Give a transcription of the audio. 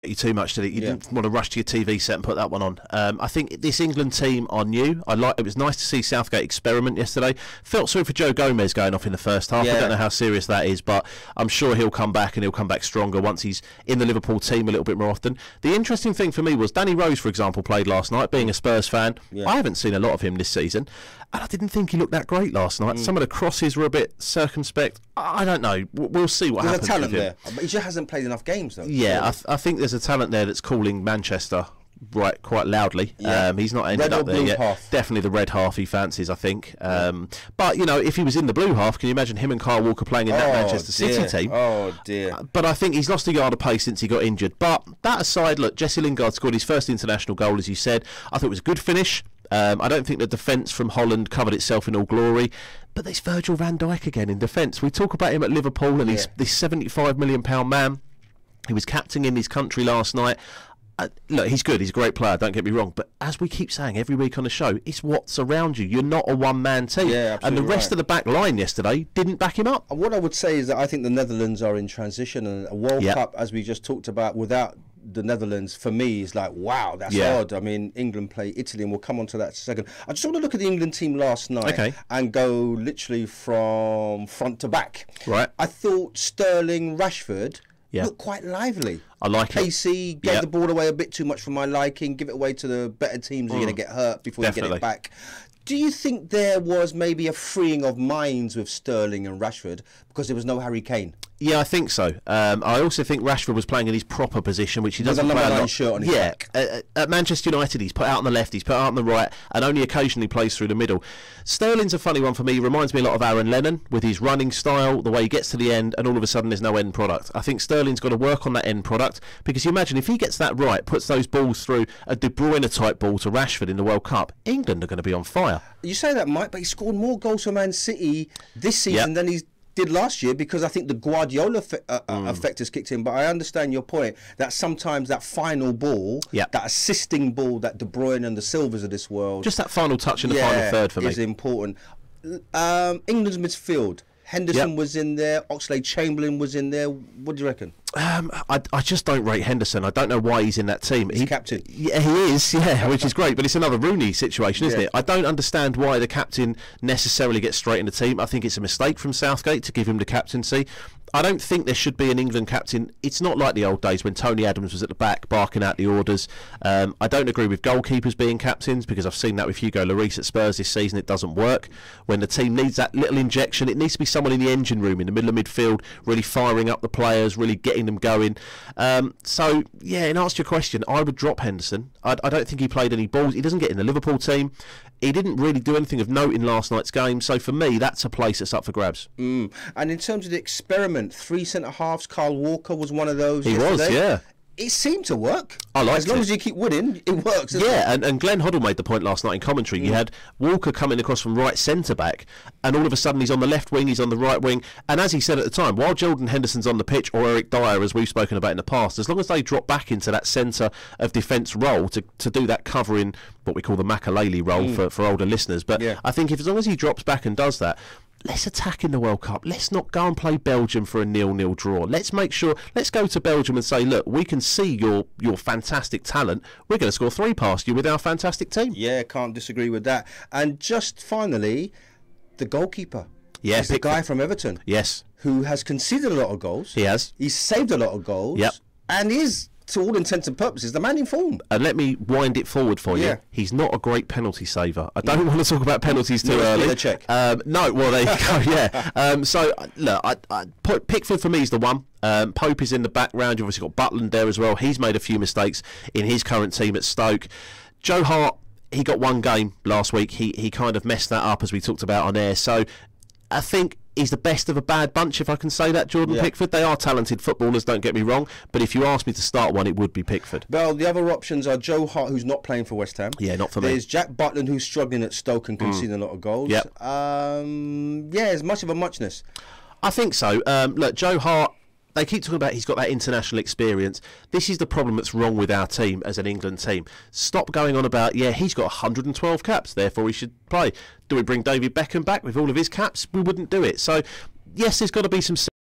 You too much, did it? You didn't want to rush to your TV set and put that one on. I think this England team are new. It was nice to see Southgate experiment yesterday. Felt sorry for Joe Gomez going off in the first half. I don't know how serious that is, but I'm sure he'll come back, and he'll come back stronger once he's in the Liverpool team a little bit more often. The interesting thing for me was Danny Rose, for example, played last night. Being a Spurs fan, I haven't seen a lot of him this season, and I didn't think he looked that great last night. Some of the crosses were a bit circumspect. I don't know. We'll see what happens. There's a talent there, but he just hasn't played enough games, though. Yeah, I think there's a talent there that's calling Manchester quite loudly. He's not ended up there yet. Half. Definitely the red half he fancies, I think. But, you know, if he was in the blue half, can you imagine him and Kyle Walker playing in that Manchester City team? Oh, dear. But I think he's lost a yard of pace since he got injured. But that aside, look, Jesse Lingard scored his first international goal, as you said. I thought it was a good finish. I don't think the defence from Holland covered itself in all glory, but there's Virgil van Dijk again in defence. We talk about him at Liverpool, and he's this £75 million man. He was captaining his country last night. Look, he's good. He's a great player, don't get me wrong. But as we keep saying every week on the show, it's what's around you. You're not a one-man team. And the rest of the back line yesterday didn't back him up. What I would say is that I think the Netherlands are in transition, and a World Cup, as we just talked about, without the Netherlands, for me, is like, wow, that's hard. I mean, England play Italy, and we'll come on to that in a second. I just want to look at the England team last night and go literally from front to back. Right. I thought Sterling, Rashford looked quite lively. I like Pacey, gave the ball away a bit too much for my liking. Give it away to the better teams. You're going to get hurt before you get it back. Do you think there was maybe a freeing of minds with Sterling and Rashford because there was no Harry Kane? Yeah, I think so. I also think Rashford was playing in his proper position, which he doesn't play a lot. Shirt on his back. At Manchester United, he's put out on the left, he's put out on the right, and only occasionally plays through the middle. Sterling's a funny one for me. He reminds me a lot of Aaron Lennon with his running style, the way he gets to the end, and all of a sudden there's no end product. I think Sterling's got to work on that end product, because you imagine if he gets that right, puts those balls through, a De Bruyne type ball to Rashford in the World Cup, England are going to be on fire. You say that, Mike, but he scored more goals for Man City this season than he did last year, because I think the Guardiola effect has kicked in. But I understand your point that sometimes that final ball, that assisting ball, that De Bruyne and the Silvers of this world, just that final touch in the final third for me, is important. England's midfield, Henderson was in there, Oxlade-Chamberlain was in there. What do you reckon? I just don't rate Henderson. I don't know why he's in that team. He's captain. Yeah, he is, which is great, but it's another Rooney situation, isn't it? I don't understand why the captain necessarily gets straight in the team. I think it's a mistake from Southgate to give him the captaincy. I don't think there should be an England captain. It's not like the old days when Tony Adams was at the back barking out the orders. I don't agree with goalkeepers being captains, because I've seen that with Hugo Lloris at Spurs this season. It doesn't work. When the team needs that little injection, it needs to be someone in the engine room, in the middle of midfield, really firing up the players, really getting them going. So, yeah, in answer to your question, I would drop Henderson. I don't think he played any balls. He doesn't get in the Liverpool team. He didn't really do anything of note in last night's game. So for me, that's a place that's up for grabs. And in terms of the experiment, 3 centre-halves, Kyle Walker was one of those. He was, yeah. It seemed to work. I liked it. As long as you keep winning, it works. Yeah, and Glenn Hoddle made the point last night in commentary. You had Walker coming across from right centre-back, and all of a sudden he's on the left wing, he's on the right wing. And as he said at the time, while Jordan Henderson's on the pitch, or Eric Dyer, as we've spoken about in the past, as long as they drop back into that centre of defence role to do that covering, what we call the Makalele role for older listeners. But I think as long as he drops back and does that, let's attack in the World Cup. Let's not go and play Belgium for a 0-0 draw. Let's make sure, let's go to Belgium and say, look, we can see your fantastic talent. We're going to score 3 past you with our fantastic team. Yeah, can't disagree with that. And just finally, the goalkeeper. Yes, the guy from Everton. Yes. Who has conceded a lot of goals. He has. He's saved a lot of goals. Yep. And is, to all intents and purposes, the man in form. And let me wind it forward for you. He's not a great penalty saver. I don't want to talk about penalties too early. No, well, there you go, so, look, Pickford for me is the one. Pope is in the background. You've obviously got Butland there as well. He's made a few mistakes in his current team at Stoke. Joe Hart, he got one game last week. He kind of messed that up, as we talked about on air. So I think he's the best of a bad bunch, if I can say that, Jordan Pickford. They are talented footballers, don't get me wrong, but if you ask me to start one, it would be Pickford. Well, the other options are Joe Hart, who's not playing for West Ham. Yeah, not for me. There's Jack Butland, who's struggling at Stoke and conceding a lot of goals. As much of a muchness. I think so. Look, Joe Hart, they keep talking about he's got that international experience. This is the problem that's wrong with our team as an England team. Stop going on about, he's got 112 caps, therefore he should play. Do we bring David Beckham back with all of his caps? We wouldn't do it. So, yes, there's got to be some